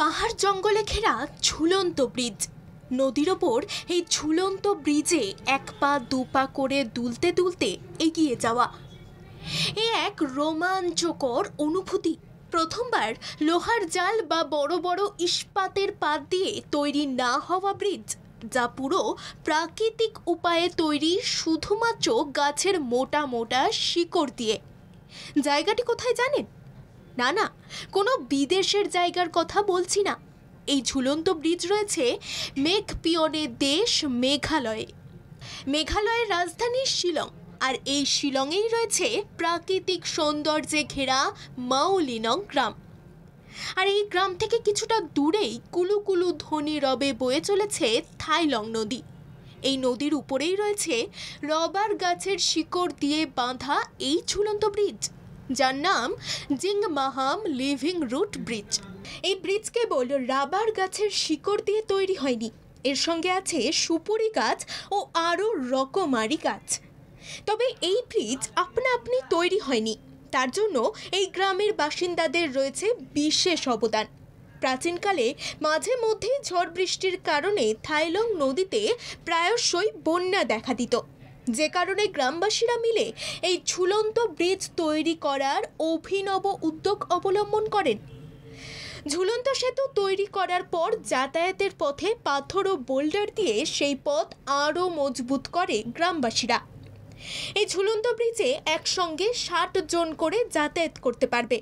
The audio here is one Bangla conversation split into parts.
পাহাড় জঙ্গলে ঘেরা ঝুলন্ত ব্রিজ। নদীর ওপর এই ঝুলন্ত ব্রিজে এক পা দু পা করে দুলতে দুলতে এগিয়ে যাওয়া এ এক রোমাঞ্চকর অনুভূতি। প্রথমবার লোহার জাল বা বড় বড় ইস্পাতের পাত দিয়ে তৈরি না হওয়া ব্রিজ, যা পুরো প্রাকৃতিক উপায়ে তৈরি শুধুমাত্র গাছের মোটা মোটা শিকড় দিয়ে। জায়গাটি কোথায় জানেন? না, কোনো বিদেশের জায়গার কথা বলছি না। এই ঝুলন্ত ব্রিজ রয়েছে মেঘপিয়নের দেশ মেঘালয়ে। মেঘালয়ের রাজধানী শিলং, আর এই শিলংয়েই রয়েছে প্রাকৃতিক সৌন্দর্যে ঘেরা মাওলিনং গ্রাম। আর এই গ্রাম থেকে কিছুটা দূরেই কুলু কুলু ধ্বনি রবে বয়ে চলেছে থাইলং নদী। এই নদীর উপরেই রয়েছে রবার গাছের শিকড় দিয়ে বাঁধা এই ঝুলন্ত ব্রিজ, যার নাম জিংমাহাম লিভিং রুট ব্রিজ। এই ব্রিজ কেবল রাবার গাছের শিকড় দিয়ে তৈরি হয়নি, এর সঙ্গে আছে সুপুরি গাছ ও আরও রকমারি গাছ। তবে এই ব্রিজ আপনা আপনি তৈরি হয়নি, তার জন্য এই গ্রামের বাসিন্দাদের রয়েছে বিশেষ অবদান। প্রাচীনকালে মাঝে মধ্যেই ঝড় বৃষ্টির কারণে থাইলং নদীতে প্রায়শই বন্যা দেখা দিত, যে কারণে গ্রামবাসীরা মিলে এই ঝুলন্ত ব্রিজ তৈরি করার অভিনব উদ্যোগ অবলম্বন করেন। ঝুলন্ত সেতু তৈরি করার পর যাতায়াতের পথে পাথর ও বোল্ডার দিয়ে সেই পথ আরও মজবুত করে গ্রামবাসীরা। এই ঝুলন্ত ব্রিজে একসঙ্গে 60 জন করে যাতায়াত করতে পারবে।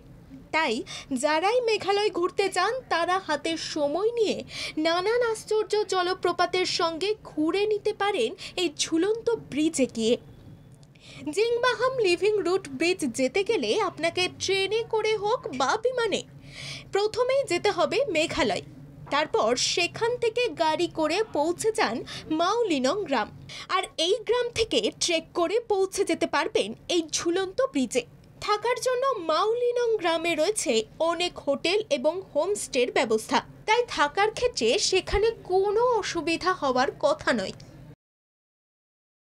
তাই যারাই মেঘালয় ঘুরতে যান তারা হাতে সময় নিয়ে নানান আশ্চর্য জলপ্রপাতের সঙ্গে ঘুরে নিতে পারেন এই ঝুলন্ত ব্রিজে গিয়ে। জিংমাহাম লিভিং রুট ব্রিজ যেতে গেলে আপনাকে ট্রেনে করে হোক বা বিমানে প্রথমেই যেতে হবে মেঘালয়, তারপর সেখান থেকে গাড়ি করে পৌঁছে যান মাওলিনং গ্রাম। আর এই গ্রাম থেকে ট্রেক করে পৌঁছে যেতে পারবেন এই ঝুলন্ত ব্রিজে। থাকার জন্য মাওলিনং গ্রামে রয়েছে অনেক হোটেল এবং হোমস্টের ব্যবস্থা, তাই থাকার ক্ষেত্রে সেখানে কোনো অসুবিধা হওয়ার কথা নয়।